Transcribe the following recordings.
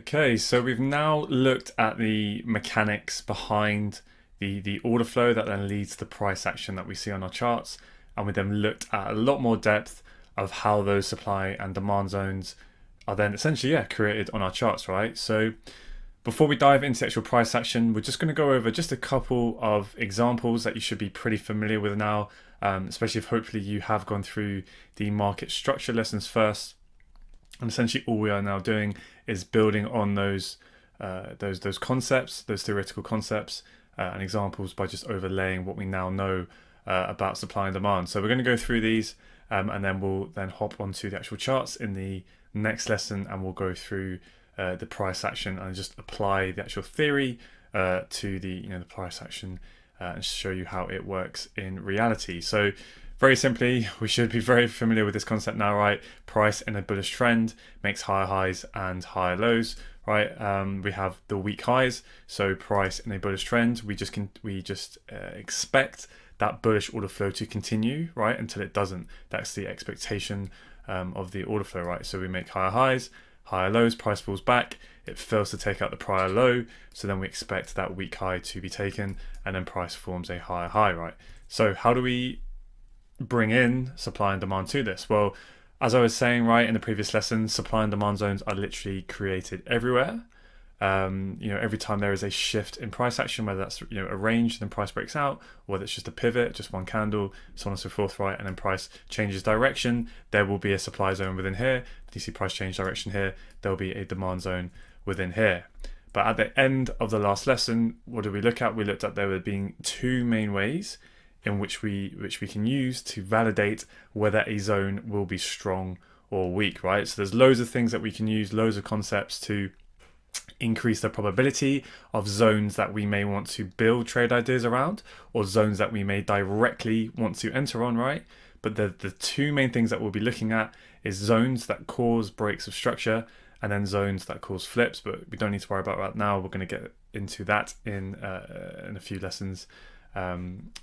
Okay, so we've now looked at the mechanics behind the order flow that then leads to the price action that we see on our charts. And we then looked at a lot more depth of how those supply and demand zones are then essentially, created on our charts, right? So before we dive into the actual price action, we're just going to go over just a couple of examples that you should be pretty familiar with now, especially if hopefully you have gone through the market structure lessons first. And essentially all we are now doing is building on those concepts, those theoretical concepts and examples by just overlaying what we now know about supply and demand. So we're going to go through these and then we'll then hop onto the actual charts in the next lesson, and we'll go through the price action and just apply the actual theory to the price action and show you how it works in reality. So very simply, we should be very familiar with this concept now, right? Price in a bullish trend makes higher highs and higher lows, right? We have the weak highs, so price in a bullish trend, we just expect that bullish order flow to continue, right, until it doesn't. That's the expectation of the order flow, right? So we make higher highs, higher lows, price falls back, it fails to take out the prior low, so then we expect that weak high to be taken, and then price forms a higher high, right? So how do we bring in supply and demand to this? Well, as I was saying right in the previous lesson, supply and demand zones are literally created everywhere. Every time there is a shift in price action, whether that's a range, then price breaks out, or whether it's just a pivot, just one candle, so on and so forth, right? And then price changes direction, there will be a supply zone within here. If you see price change direction here, there'll be a demand zone within here. But at the end of the last lesson, what did we look at? We looked at there being two main ways in which we can use to validate whether a zone will be strong or weak, right? So there's loads of things that we can use, loads of concepts to increase the probability of zones that we may want to build trade ideas around, or zones that we may directly want to enter on, right? But the two main things that we'll be looking at is zones that cause breaks of structure, and then zones that cause flips. But we don't need to worry about that now. We're going to get into that in a few lessons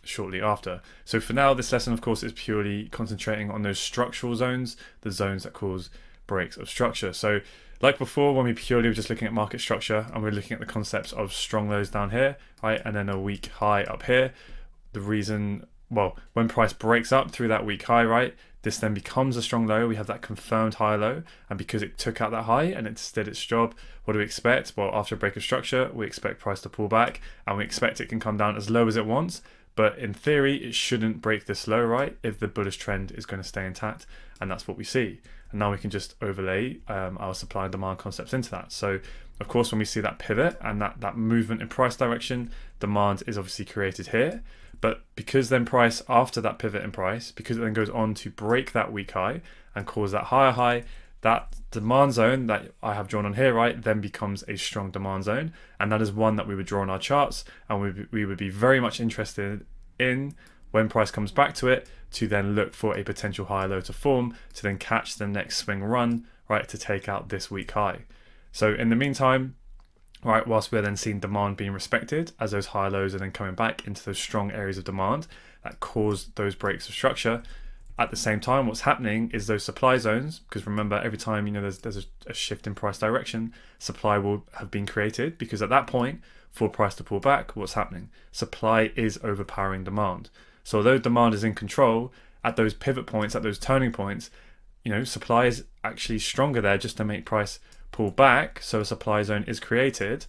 shortly after. So for now, this lesson of course is purely concentrating on those structural zones, the zones that cause breaks of structure. So like before, when we purely were just looking at market structure and we're looking at the concepts of strong lows down here, right, and then a weak high up here, the reason, well, when price breaks up through that weak high, right, this then becomes a strong low. We have that confirmed high low, and because it took out that high and it did its job, what do we expect? Well, after a break of structure, we expect price to pull back, and we expect it can come down as low as it wants. But in theory, it shouldn't break this low, right, if the bullish trend is going to stay intact, and that's what we see. And now we can just overlay our supply and demand concepts into that. So of course, when we see that pivot and that movement in price direction, demand is obviously created here. But because then price, after that pivot in price, because it then goes on to break that weak high and cause that higher high, that demand zone that I have drawn on here, right, then becomes a strong demand zone. And that is one that we would draw on our charts, and we would be very much interested in when price comes back to it, to then look for a potential higher low to form, to then catch the next swing run, right, to take out this weak high. So in the meantime, right, whilst we're then seeing demand being respected as those higher lows are then coming back into those strong areas of demand that cause those breaks of structure, at the same time, what's happening is those supply zones, because remember, every time there's a shift in price direction, supply will have been created, because at that point, for price to pull back, what's happening? Supply is overpowering demand. So although demand is in control, at those pivot points, at those turning points, supply is actually stronger there just to make price pull back. So a supply zone is created,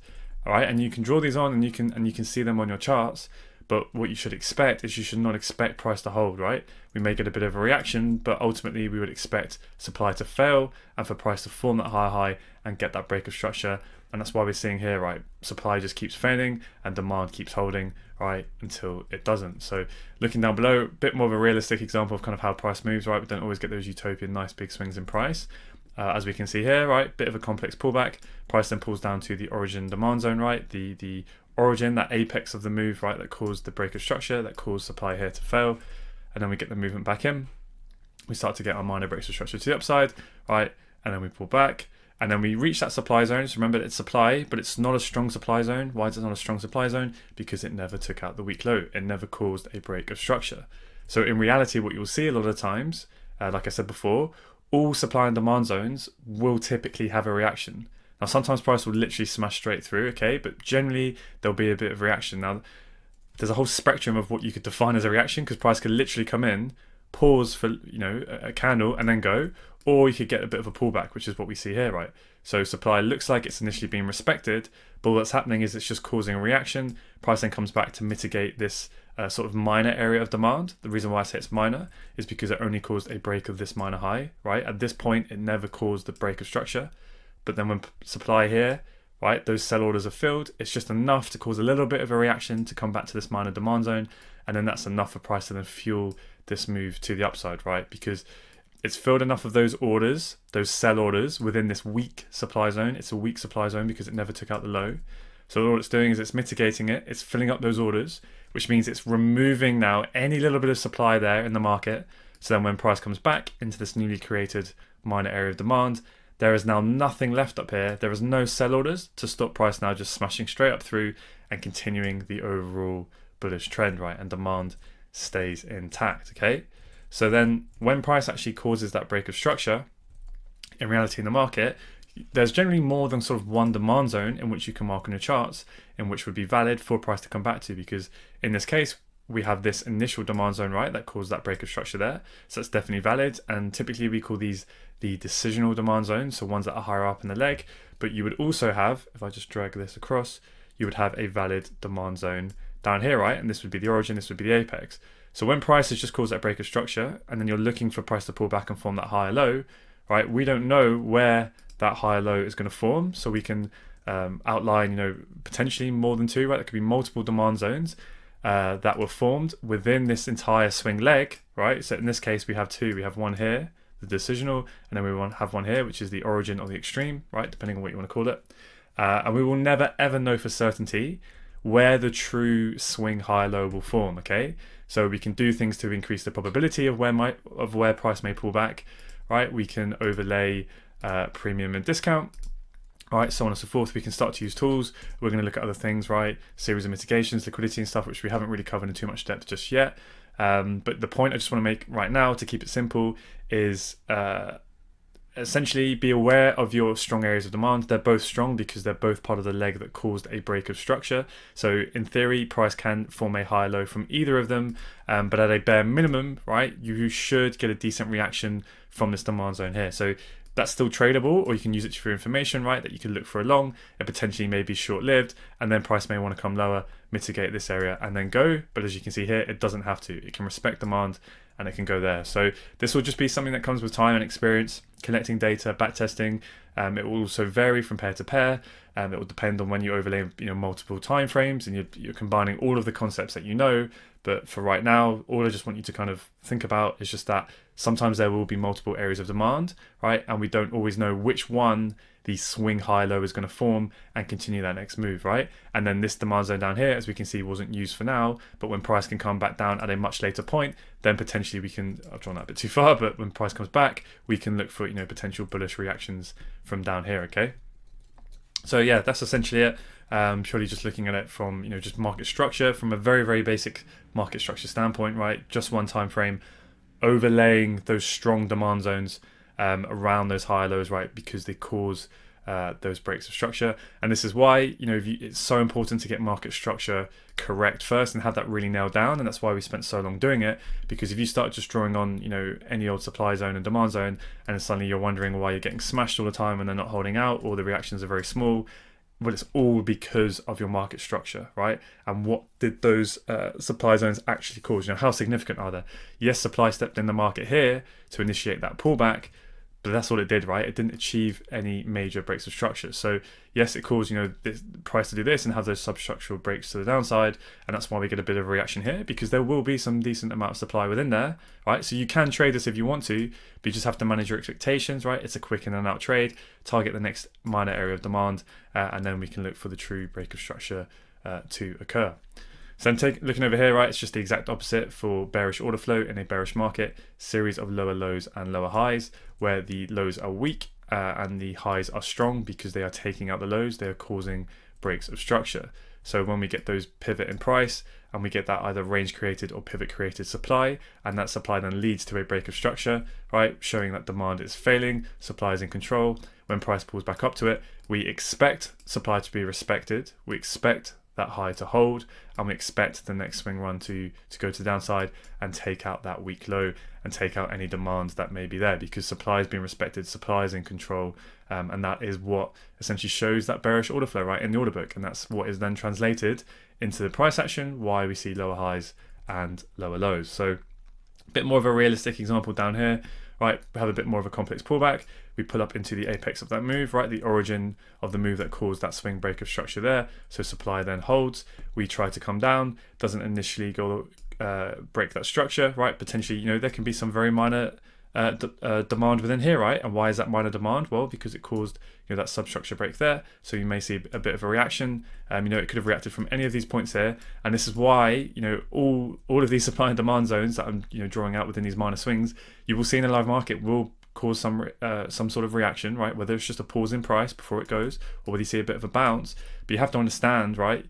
all right, and you can draw these on and you can see them on your charts. But what you should expect is you should not expect price to hold, right? We may get a bit of a reaction, but ultimately we would expect supply to fail and for price to form that higher high and get that break of structure. And that's why we're seeing here, right, supply just keeps failing and demand keeps holding, right, until it doesn't. So looking down below, a bit more of a realistic example of kind of how price moves, right? We don't always get those utopian nice big swings in price. As we can see here, right, bit of a complex pullback. Price then pulls down to the origin demand zone, right? The origin, that apex of the move, right, that caused the break of structure, that caused supply here to fail. And then we get the movement back in. We start to get our minor breaks of structure to the upside, right? And then we pull back. And then we reach that supply zone. So remember, it's supply, but it's not a strong supply zone. Why is it not a strong supply zone? Because it never took out the weak low. It never caused a break of structure. So in reality, what you'll see a lot of times, like I said before, all supply and demand zones will typically have a reaction. Now, sometimes price will literally smash straight through, okay, but generally there'll be a bit of reaction. Now, there's a whole spectrum of what you could define as a reaction, because price could literally come in, pause for a candle and then go, or you could get a bit of a pullback, which is what we see here, right? So supply looks like it's initially being respected, but what's happening is it's just causing a reaction. Price then comes back to mitigate this sort of minor area of demand. The reason why I say it's minor is because it only caused a break of this minor high, right? At this point, it never caused the break of structure. But then when supply here, right, those sell orders are filled, it's just enough to cause a little bit of a reaction to come back to this minor demand zone. And then that's enough for price to then fuel this move to the upside, right? Because it's filled enough of those orders, those sell orders within this weak supply zone. It's a weak supply zone because it never took out the low. So all it's doing is it's mitigating it. It's filling up those orders, which means it's removing now any little bit of supply there in the market. So then when price comes back into this newly created minor area of demand, there is now nothing left up here. There is no sell orders to stop price now just smashing straight up through and continuing the overall bullish trend, right? And demand stays intact, okay? So then when price actually causes that break of structure, in reality in the market, there's generally more than sort of one demand zone in which you can mark on your charts, in which would be valid for price to come back to, because in this case, we have this initial demand zone, right, that caused that break of structure there. So that's definitely valid. And typically we call these the decisional demand zones, so ones that are higher up in the leg. But you would also have, if I just drag this across, you would have a valid demand zone down here, right? And this would be the origin, this would be the apex. So when price has just caused that break of structure, and then you're looking for price to pull back and form that higher low, right? We don't know where that higher low is going to form. So we can outline, potentially more than two, right? There could be multiple demand zones that were formed within this entire swing leg, right? So in this case, we have two. We have one here, the decisional, and then we have one here, which is the origin or the extreme, right? Depending on what you want to call it. And we will never ever know for certainty where the true swing high low will form, okay? So we can do things to increase the probability of where price may pull back, right? We can overlay premium and discount, right, so on and so forth. We can start to use tools. We're going to look at other things, right, series of mitigations, liquidity and stuff, which we haven't really covered in too much depth just yet. But the point I just want to make right now, to keep it simple, is essentially be aware of your strong areas of demand. They're both strong because they're both part of the leg that caused a break of structure. So in theory, price can form a high low from either of them, but at a bare minimum, right, you should get a decent reaction from this demand zone here. So that's still tradable, or you can use it for information, right, that you can look for a long. It potentially may be short-lived, and then price may want to come lower, mitigate this area, and then go. But as you can see here, it doesn't have to. It can respect demand, and it can go there. So this will just be something that comes with time and experience, collecting data, backtesting. It will also vary from pair to pair. It will depend on when you overlay multiple time frames, and you're combining all of the concepts that you know. But for right now, all I just want you to kind of think about is just that sometimes there will be multiple areas of demand, right? And we don't always know which one the swing high low is going to form and continue that next move, right? And then this demand zone down here, as we can see, wasn't used for now, but when price can come back down at a much later point, then potentially we can, I've drawn that a bit too far, but when price comes back, we can look for, potential bullish reactions from down here, okay? So yeah, that's essentially it. Purely just looking at it from, just market structure, from a very, very basic market structure standpoint, right? Just one time frame, overlaying those strong demand zones around those high lows, right? Because they cause those breaks of structure. And this is why, it's so important to get market structure correct first and have that really nailed down. And that's why we spent so long doing it, because if you start just drawing on, any old supply zone and demand zone, and then suddenly you're wondering why you're getting smashed all the time and they're not holding out, or the reactions are very small, well, it's all because of your market structure, right? And what did those supply zones actually cause? How significant are they? Yes, supply stepped in the market here to initiate that pullback, but that's all it did, right? It didn't achieve any major breaks of structure. So yes, it caused, this price to do this and have those substructural breaks to the downside. And that's why we get a bit of a reaction here, because there will be some decent amount of supply within there, right? So you can trade this if you want to, but you just have to manage your expectations, right? It's a quick in and out trade, target the next minor area of demand, and then we can look for the true break of structure to occur. So I'm looking over here, right, it's just the exact opposite for bearish order flow in a bearish market, series of lower lows and lower highs, where the lows are weak and the highs are strong because they are taking out the lows, they are causing breaks of structure. So when we get those pivot in price and we get that either range created or pivot created supply, and that supply then leads to a break of structure, right, showing that demand is failing, supply is in control. When price pulls back up to it, we expect supply to be respected, we expect that high to hold, and we expect the next swing run to go to the downside and take out that weak low and take out any demands that may be there, because supply has been respected, supply is in control, and that is what essentially shows that bearish order flow, right, in the order book, and that's what is then translated into the price action, why we see lower highs and lower lows. So a bit more of a realistic example down here, right, we have a bit more of a complex pullback, we pull up into the apex of that move, right, the origin of the move that caused that swing break of structure there, so supply then holds, we try to come down, doesn't initially go break that structure, right, potentially, there can be some very minor demand within here, right, and why is that minor demand? Well, because it caused that substructure break there, so you may see a bit of a reaction. It could have reacted from any of these points here, and this is why all of these supply and demand zones that I'm drawing out within these minor swings, you will see in a live market will cause some sort of reaction, right, whether it's just a pause in price before it goes or whether you see a bit of a bounce. But you have to understand, right,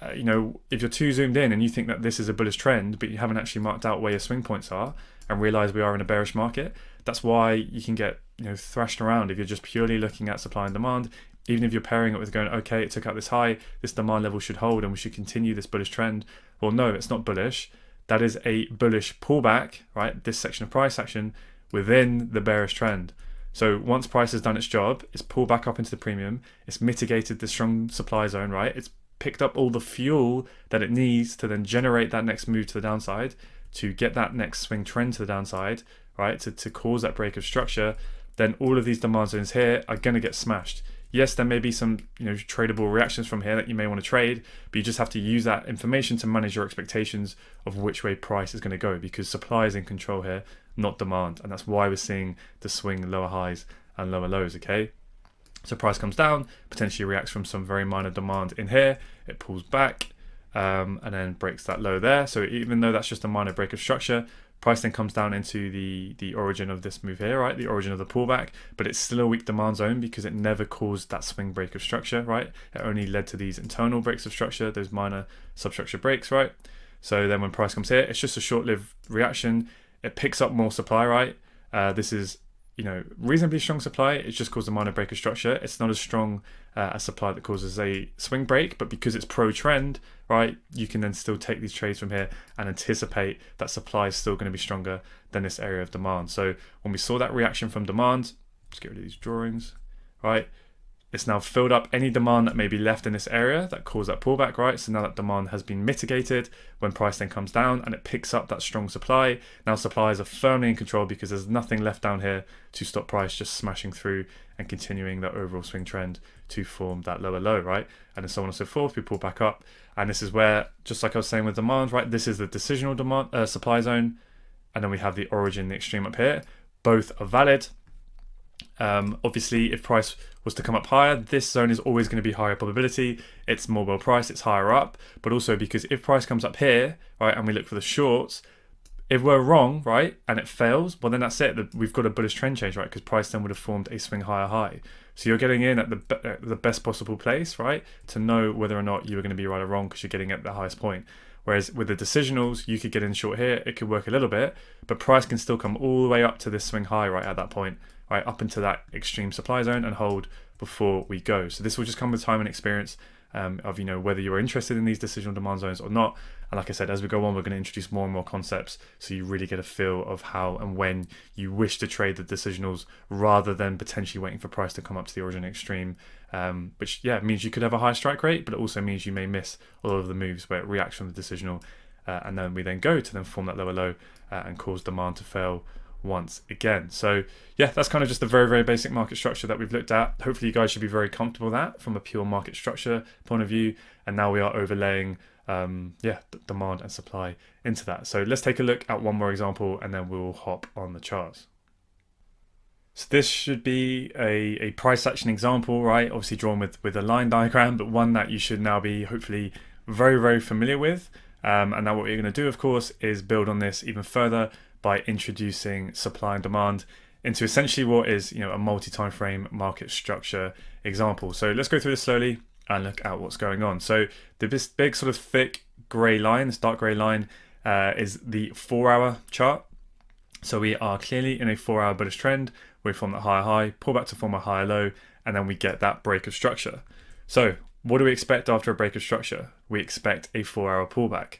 if you're too zoomed in and you think that this is a bullish trend but you haven't actually marked out where your swing points are and realize we are in a bearish market, that's why you can get thrashed around if you're just purely looking at supply and demand. Even if you're pairing it with going, okay, it took out this high, this demand level should hold and we should continue this bullish trend. Well, no, it's not bullish. That is a bullish pullback, right, this section of price action within the bearish trend. So once price has done its job, it's pulled back up into the premium, it's mitigated the strong supply zone, right, it's picked up all the fuel that it needs to then generate that next move to the downside, to get that next swing trend to the downside, right, to cause that break of structure, then all of these demand zones here are going to get smashed. Yes, there may be some tradable reactions from here that you may want to trade, but you just have to use that information to manage your expectations of which way price is going to go, because supply is in control here, not demand, and that's why we're seeing the swing lower highs and lower lows. Okay, so price comes down, potentially reacts from some very minor demand in here, it pulls back and then breaks that low there. So even though that's just a minor break of structure, price then comes down into the origin of this move here, right, the origin of the pullback, but it's still a weak demand zone because it never caused that swing break of structure, right, it only led to these internal breaks of structure, those minor substructure breaks, right. So then when price comes here, it's just a short-lived reaction, it picks up more supply, right, this is reasonably strong supply, it's just caused a minor break of structure, it's not as strong as supply that causes a swing break, but because it's pro-trend, right, you can then still take these trades from here and anticipate that supply is still going to be stronger than this area of demand. So when we saw that reaction from demand, let's get rid of these drawings, right, it's now filled up any demand that may be left in this area that caused that pullback, right, so now that demand has been mitigated. When price then comes down and it picks up that strong supply, now supplies are firmly in control because there's nothing left down here to stop price just smashing through and continuing that overall swing trend to form that lower low, right, and then so on and so forth. We pull back up, and this is where, just like I was saying with demand, right, this is the decisional demand supply zone, and then we have the origin, the extreme up here. Both are valid. Obviously, if price was to come up higher, this zone is always going to be higher probability, it's more well priced, it's higher up, but also because if price comes up here, right, and we look for the shorts, if we're wrong, right, and it fails, well then that's it, we've got a bullish trend change, right, because price then would have formed a swing higher high. So you're getting in at the best possible place, right, to know whether or not you are going to be right or wrong, because you're getting at the highest point. Whereas with the decisionals, you could get in short here, it could work a little bit, but price can still come all the way up to this swing high right at that point, right, up into that extreme supply zone and hold before we go. So this will just come with time and experience of whether you're interested in these decisional demand zones or not. And like I said, as we go on, we're going to introduce more and more concepts so you really get a feel of how and when you wish to trade the decisionals rather than potentially waiting for price to come up to the origin extreme, which means you could have a high strike rate, but it also means you may miss a lot of the moves where it reacts from the decisional and then we then go to then form that lower low and cause demand to fail once again. So that's kind of just the very, very basic market structure that we've looked at. Hopefully you guys should be very comfortable with that from a pure market structure point of view, and now we are overlaying demand and supply into that. So let's take a look at one more example and then we'll hop on the charts. So this should be a price action example, right, obviously drawn with a line diagram, but one that you should now be hopefully very, very familiar with. And now what we're going to do, of course, is build on this even further by introducing supply and demand into essentially what is, a multi-time frame market structure example. So let's go through this slowly and look at what's going on. So this big sort of thick grey line, this dark grey line, is the 4-hour chart. So we are clearly in a 4-hour bullish trend. We form that higher high, pull back to form a higher low, and then we get that break of structure. So what do we expect after a break of structure? We expect a 4-hour pullback.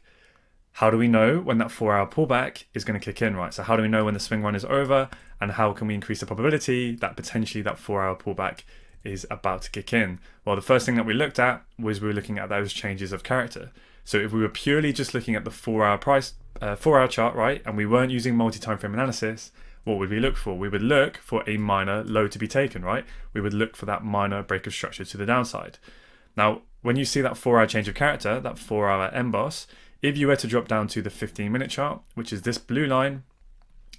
How do we know when that 4-hour pullback is going to kick in, right? So how do we know when the swing run is over, and how can we increase the probability that potentially that 4-hour pullback is about to kick in? Well, the first thing that we looked at was we were looking at those changes of character. So if we were purely just looking at the 4-hour chart, right, and we weren't using multi-time frame analysis, what would we look for? We would look for a minor low to be taken, right? We would look for that minor break of structure to the downside. Now, when you see that 4-hour change of character, that 4-hour emboss, if you were to drop down to the 15-minute chart, which is this blue line,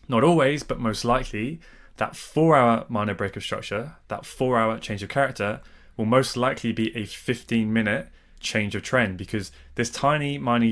not always, but most likely, that 4-hour minor break of structure, that 4-hour change of character, will most likely be a 15-minute change of trend, because this tiny minor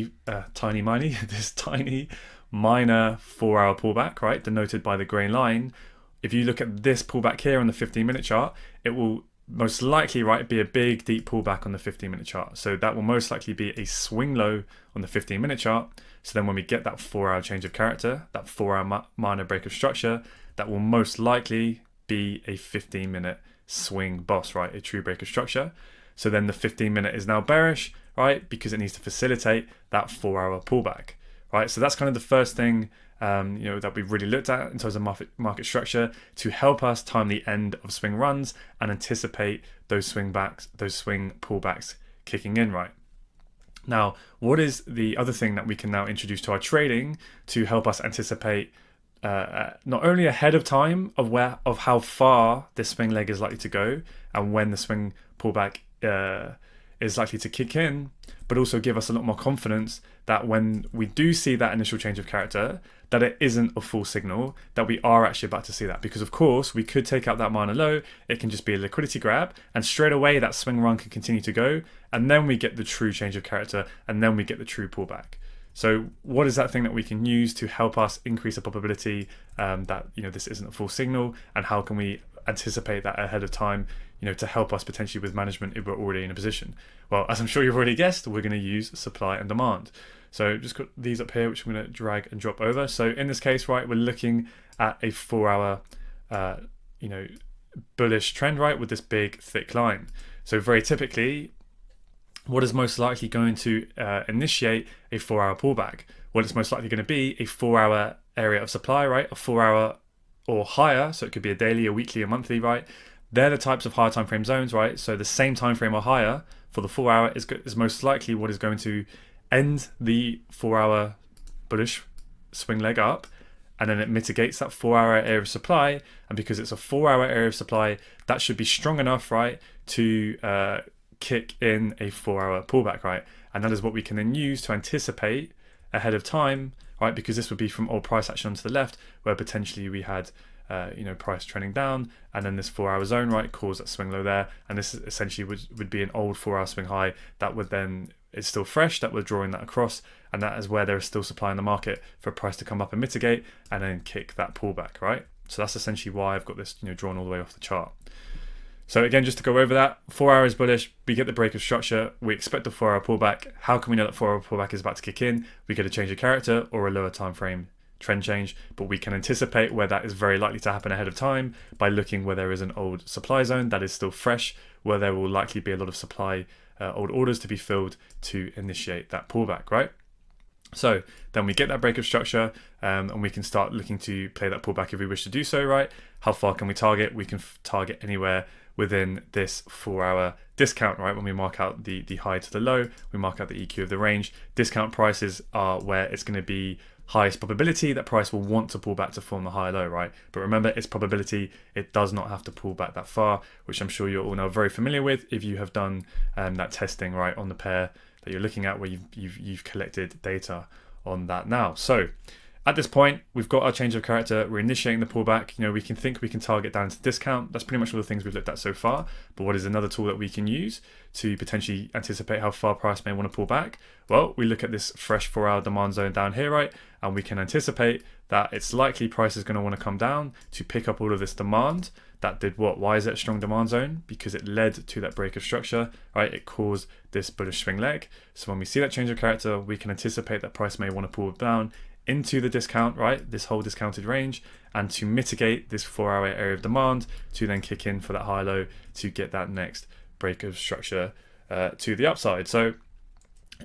4-hour pullback, right, denoted by the green line, if you look at this pullback here on the 15-minute chart, it will most likely, right, be a big deep pullback on the 15-minute chart. So that will most likely be a swing low on the 15-minute chart. So then when we get that 4-hour change of character, that 4-hour minor break of structure, that will most likely be a 15-minute swing boss, right, a true break of structure. So then the 15-minute is now bearish, right, because it needs to facilitate that 4-hour pullback, right? So that's kind of the first thing that we've really looked at in terms of market structure to help us time the end of swing runs and anticipate those swing pullbacks kicking in, right? Now, what is the other thing that we can now introduce to our trading to help us anticipate not only ahead of time of how far this swing leg is likely to go and when the swing pullback is likely to kick in, but also give us a lot more confidence that when we do see that initial change of character, that it isn't a full signal that we are actually about to see that. Because of course we could take out that minor low, it can just be a liquidity grab, and straight away that swing run can continue to go, and then we get the true change of character, and then we get the true pullback. So what is that thing that we can use to help us increase the probability that this isn't a full signal, and how can we anticipate that ahead of time, to help us potentially with management if we're already in a position? Well, as I'm sure you've already guessed, we're going to use supply and demand. So just got these up here, which I'm going to drag and drop over. So in this case, right, we're looking at a 4-hour, bullish trend, right, with this big thick line. So very typically, what is most likely going to initiate a 4-hour pullback? Well, it's most likely going to be a 4-hour area of supply, right? A 4-hour or higher. So it could be a daily, a weekly, a monthly, right? They're the types of higher time frame zones, right? So the same time frame or higher for the 4-hour is most likely what is going to end the 4-hour bullish swing leg up, and then it mitigates that 4-hour area of supply. And because it's a 4-hour area of supply, that should be strong enough, right, to kick in a 4-hour pullback, right? And that is what we can then use to anticipate ahead of time, right? Because this would be from old price action onto the left, where potentially we had price trending down, and then this 4-hour zone, right, caused that swing low there, and this essentially would be an old 4-hour swing high that would then, it's still fresh, that we're drawing that across, and that is where there is still supply in the market for price to come up and mitigate and then kick that pullback, right? So that's essentially why I've got this drawn all the way off the chart. So again, just to go over that, 4 hours bullish, we get the break of structure, we expect a 4-hour pullback. How can we know that 4-hour pullback is about to kick in? We get a change of character or a lower time frame trend change, but we can anticipate where that is very likely to happen ahead of time by looking where there is an old supply zone that is still fresh, where there will likely be a lot of supply, old orders to be filled to initiate that pullback, right? So then we get that break of structure, and we can start looking to play that pullback if we wish to do so, right? How far can we target? We can target anywhere within this 4-hour discount, right? When we mark out the high to the low, we mark out the EQ of the range. Discount prices are where it's going to be highest probability that price will want to pull back to form the high low, right? But remember, it's probability, it does not have to pull back that far, which I'm sure you're all now very familiar with if you have done that testing, right, on the pair that you're looking at, where you've collected data on that now. So At this point, we've got our change of character, we're initiating the pullback. We can think we can target down to discount. That's pretty much all the things we've looked at so far. But what is another tool that we can use to potentially anticipate how far price may want to pull back? Well, we look at this fresh 4-hour demand zone down here, right? And we can anticipate that it's likely price is going to want to come down to pick up all of this demand. That did what? Why is it a strong demand zone? Because it led to that break of structure, right? It caused this bullish swing leg. So when we see that change of character, we can anticipate that price may want to pull down into the discount, right? This whole discounted range, and to mitigate this 4-hour area of demand to then kick in for that high low to get that next break of structure to the upside. So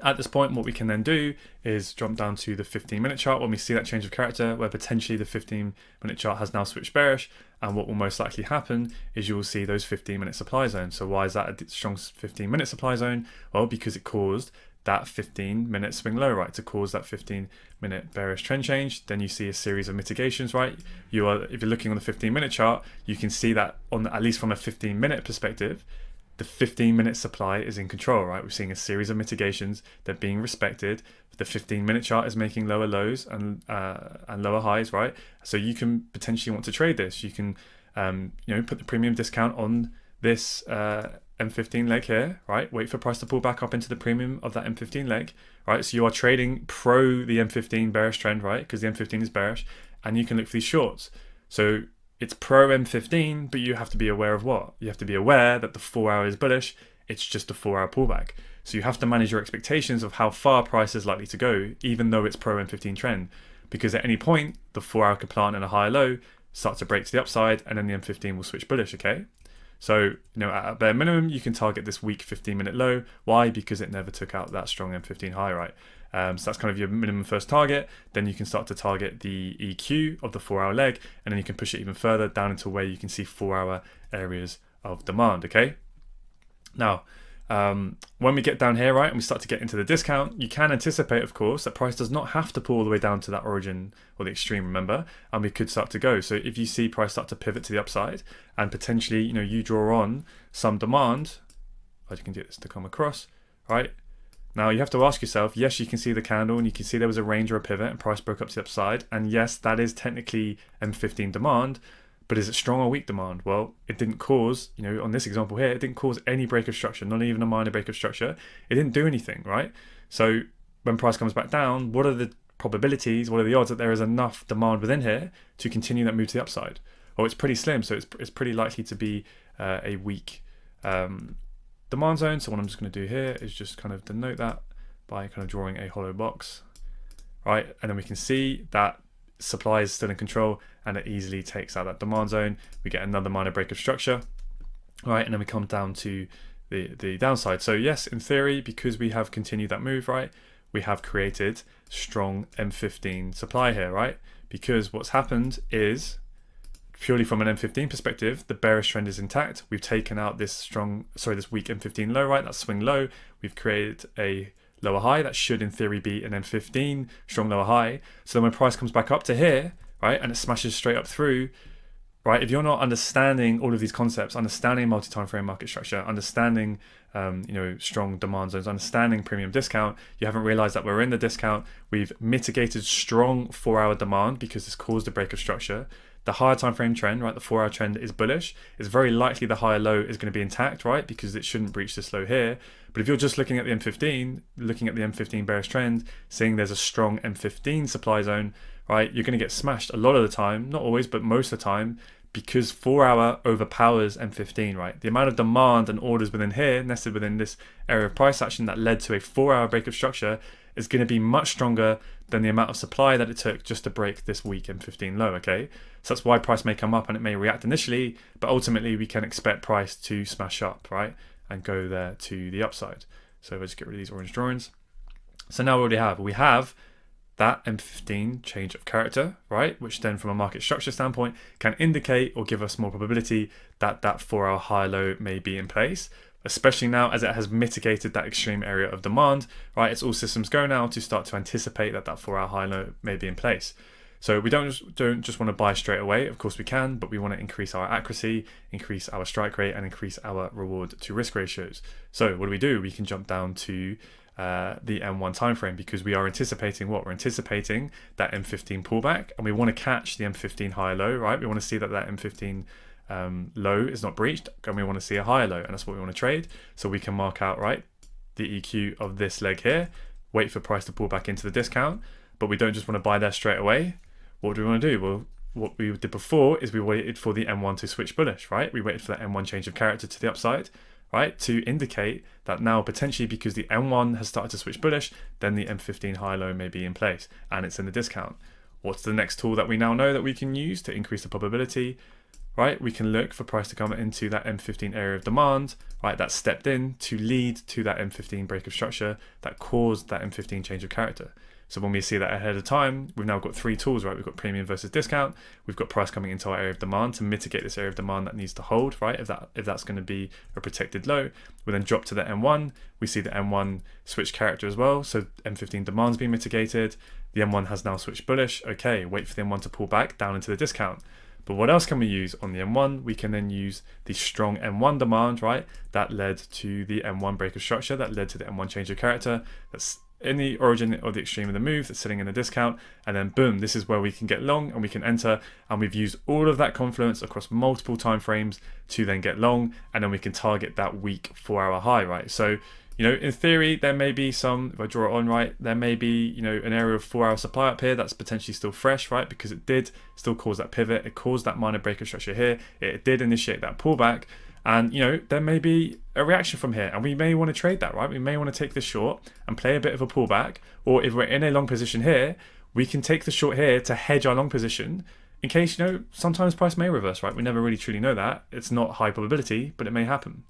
at this point, what we can then do is jump down to the 15-minute chart when we see that change of character, where potentially the 15-minute chart has now switched bearish. And what will most likely happen is you will see those 15-minute supply zones. So why is that a strong 15-minute supply zone? Well, because it caused that 15-minute swing low, right? To cause that 15-minute bearish trend change, then you see a series of mitigations, right? If you're looking on the 15-minute chart, you can see that at least from a 15-minute perspective, the 15-minute supply is in control, right? We're seeing a series of mitigations that are being respected. The 15-minute chart is making lower lows and lower highs, right? So you can potentially want to trade this. You can, put the premium discount on this M15 leg here, right? Wait for price to pull back up into the premium of that M15 leg, right? So you are trading pro the M15 bearish trend, right? Because the M15 is bearish, and you can look for these shorts. So it's pro M15, but you have to be aware of what? You have to be aware that the 4-hour is bullish. It's just a 4-hour pullback. So you have to manage your expectations of how far price is likely to go, even though it's pro M15 trend. Because at any point, the 4-hour could plant in a higher low, start to break to the upside, and then the M15 will switch bullish, okay? So, at a bare minimum, you can target this weak 15-minute low. Why? Because it never took out that strong M15 high, right? So that's kind of your minimum first target. Then you can start to target the EQ of the 4-hour leg, and then you can push it even further down into where you can see 4-hour areas of demand, okay? Now, when we get down here, right, and we start to get into the discount, you can anticipate, of course, that price does not have to pull all the way down to that origin or the extreme, remember, and we could start to go. So if you see price start to pivot to the upside and potentially, you draw on some demand, as you can get this to come across, right? Now you have to ask yourself, yes, you can see the candle and you can see there was a range or a pivot and price broke up to the upside. And yes, that is technically M15 demand. But is it strong or weak demand? Well, it didn't cause, on this example here, it didn't cause any break of structure, not even a minor break of structure. It didn't do anything, right? So when price comes back down, what are the probabilities, what are the odds that there is enough demand within here to continue that move to the upside? Well, it's pretty slim, so it's pretty likely to be a weak demand zone. So what I'm just going to do here is just kind of denote that by kind of drawing a hollow box, right? And then we can see that supply is still in control and it easily takes out that demand zone. We get another minor break of structure, right? And then we come down to the downside. So yes, in theory, because we have continued that move, right, we have created strong M15 supply here, right? Because what's happened is, purely from an M15 perspective, the bearish trend is intact. We've taken out this weak M15 low, right? That swing low. We've created a lower high that should in theory be an M15 strong lower high. So then when price comes back up to here, right, and it smashes straight up through, right, if you're not understanding all of these concepts, understanding multi-time frame market structure, understanding strong demand zones, understanding premium discount, you haven't realized that we're in the discount. We've mitigated strong 4-hour demand because this caused a break of structure. The higher time frame trend, right, the 4-hour trend is bullish. It's very likely the higher low is going to be intact, right, because it shouldn't breach this low here. But if you're just looking at the M15, looking at the M15 bearish trend, seeing there's a strong M15 supply zone, right, you're going to get smashed a lot of the time, not always, but most of the time, because 4-hour overpowers M15, right? The amount of demand and orders within here, nested within this area of price action that led to a 4-hour break of structure, is going to be much stronger than the amount of supply that it took just to break this weak M15 low, okay? So that's why price may come up and it may react initially, but ultimately we can expect price to smash up, right? And go there to the upside. So let's get rid of these orange drawings. So now what do we have that M15 change of character, right? Which then from a market structure standpoint can indicate or give us more probability that that 4-hour high low may be in place, especially now as it has mitigated that extreme area of demand, right? It's all systems go now to start to anticipate that that 4-hour high low may be in place. So we don't just want to buy straight away. Of course we can, but we want to increase our accuracy, increase our strike rate, and increase our reward to risk ratios. So what do? We can jump down to the M1 time frame, because we are anticipating what? We're anticipating that M15 pullback, and we want to catch the M15 high low, right? We want to see that M15 low is not breached, and we want to see a higher low, and that's what we want to trade. So we can mark out, right, the EQ of this leg here, wait for price to pull back into the discount, but we don't just want to buy there straight away. What do we want to do? Well, what we did before is we waited for the M1 to switch bullish, right? We waited for that M1 change of character to the upside, right, to indicate that now potentially, because the M1 has started to switch bullish, then the M15 high low may be in place and it's in the discount. What's the next tool that we now know that we can use to increase the probability? Right, we can look for price to come into that M15 area of demand, right, that stepped in to lead to that M15 break of structure that caused that M15 change of character. So when we see that ahead of time, we've now got three tools, right? We've got premium versus discount. We've got price coming into our area of demand to mitigate this area of demand that needs to hold, right? If that's going to be a protected low, we then drop to the M1. We see the M1 switch character as well. So M15 demand's being mitigated. The M1 has now switched bullish. Okay, wait for the M1 to pull back down into the discount. But what else can we use on the M1? We can then use the strong M1 demand, right? That led to the M1 break of structure, that led to the M1 change of character. That's in the origin or the extreme of the move, that's sitting in a discount, and then boom, this is where we can get long and we can enter, and we've used all of that confluence across multiple time frames to then get long, and then we can target that weak 4-hour high, right? So, you know, in theory, there may be some, if I draw it on right, there may be, you know, an area of 4-hour supply up here that's potentially still fresh, right? Because it did still cause that pivot, it caused that minor breaker structure here, it did initiate that pullback. And, you know, there may be a reaction from here, and we may want to trade that, right? We may want to take this short and play a bit of a pullback, or if we're in a long position here, we can take the short here to hedge our long position in case, you know, sometimes price may reverse, right? We never really truly know that. It's not high probability, but it may happen.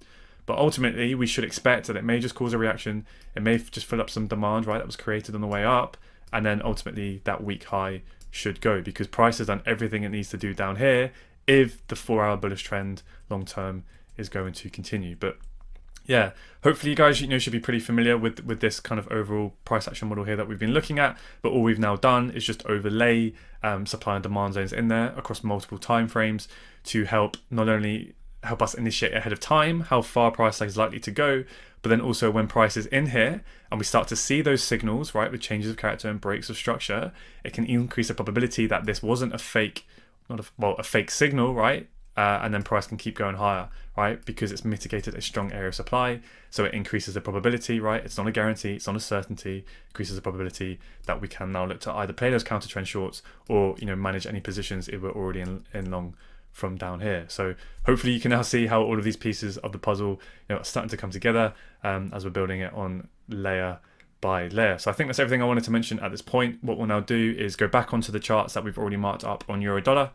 But ultimately, we should expect that it may just cause a reaction. It may just fill up some demand, right, that was created on the way up, and then ultimately that weak high should go, because price has done everything it needs to do down here if the 4-hour bullish trend long term is going to continue. But yeah, hopefully you guys, you know, should be pretty familiar with this kind of overall price action model here that we've been looking at. But all we've now done is just overlay supply and demand zones in there across multiple time frames to help not only help us initiate ahead of time how far price is likely to go, but then also when price is in here and we start to see those signals, right, with changes of character and breaks of structure, it can increase the probability that this wasn't a fake, a fake signal, right? And then price can keep going higher, right? Because it's mitigated a strong area of supply. So it increases the probability, right? It's not a guarantee, it's not a certainty, increases the probability that we can now look to either play those counter trend shorts or, you know, manage any positions if we're already in long from down here. So hopefully you can now see how all of these pieces of the puzzle, you know, are starting to come together as we're building it on layer by layer. So I think that's everything I wanted to mention at this point. What we'll now do is go back onto the charts that we've already marked up on euro dollar,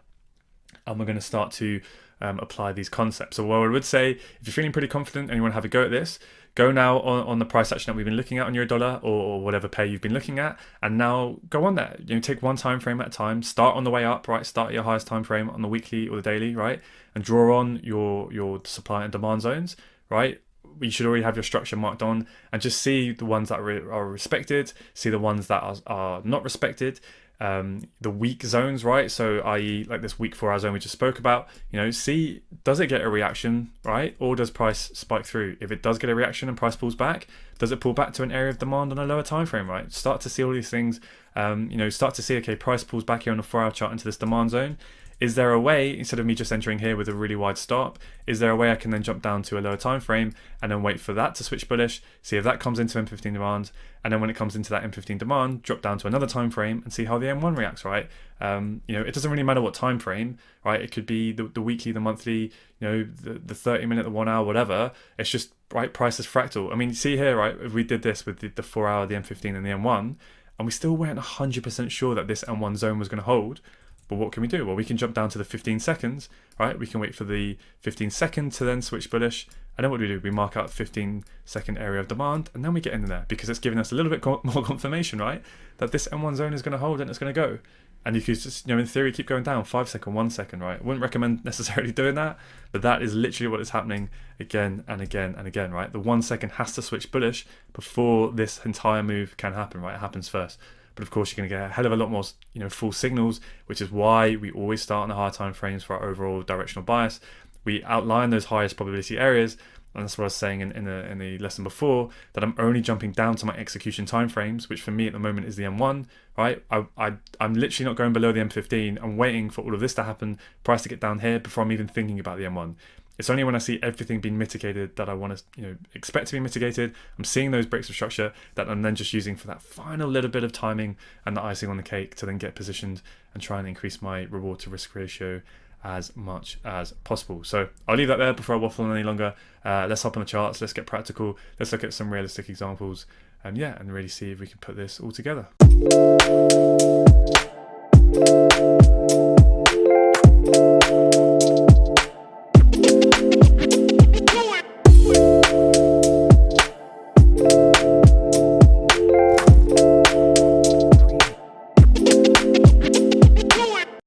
and we're going to start to apply these concepts. So what I would say, if you're feeling pretty confident and you want to have a go at this, go now on the price action that we've been looking at on euro dollar or whatever pair you've been looking at, and now go on there. You know, take one time frame at a time. Start on the way up, right? Start at your highest time frame on the weekly or the daily, right? And draw on your supply and demand zones, right? You should already have your structure marked on, and just see the ones that are respected, see the ones that are not respected. The weak zones, right? So i.e. like this weak 4-hour zone we just spoke about, you know, see, does it get a reaction, right? Or does price spike through? If it does get a reaction and price pulls back, does it pull back to an area of demand on a lower time frame, right? Start to see all these things, you know, start to see, okay, price pulls back here on a 4-hour chart into this demand zone. Is there a way, instead of me just entering here with a really wide stop, is there a way I can then jump down to a lower time frame and then wait for that to switch bullish, see if that comes into M15 demand, and then when it comes into that M15 demand, drop down to another time frame and see how the M1 reacts, right? You know, it doesn't really matter what time frame, right? It could be the weekly, the monthly, you know, the 30-minute, the 1 hour, whatever. It's just, right, price is fractal. I mean, see here, right, if we did this with the 4-hour, the M15 and the M1, and we still weren't 100% sure that this M1 zone was going to hold, but what can we do? Well, we can jump down to the 15 seconds, right? We can wait for the 15 second to then switch bullish. And then what do? We mark out 15-second area of demand, and then we get in there because it's giving us a little bit more confirmation, right? That this M1 zone is going to hold and it's going to go. And you could just, you know, in theory, keep going down 5 second, 1 second, right? I wouldn't recommend necessarily doing that, but that is literally what is happening again and again and again, right? The 1 second has to switch bullish before this entire move can happen, right? It happens first. But of course, you're going to get a hell of a lot more, you know, full signals, which is why we always start on the higher time frames for our overall directional bias. We outline those highest probability areas, and that's what I was saying in the lesson before, that I'm only jumping down to my execution timeframes, which for me at the moment is the M1, right? I'm literally not going below the M15. I'm waiting for all of this to happen, price to get down here before I'm even thinking about the M1. It's only when I see everything being mitigated that I want to, expect to be mitigated. I'm seeing those breaks of structure that I'm then just using for that final little bit of timing and the icing on the cake to then get positioned and try and increase my reward to risk ratio as much as possible. So I'll leave that there before I waffle on any longer. Let's hop on the charts. Let's get practical. Let's look at some realistic examples and really see if we can put this all together.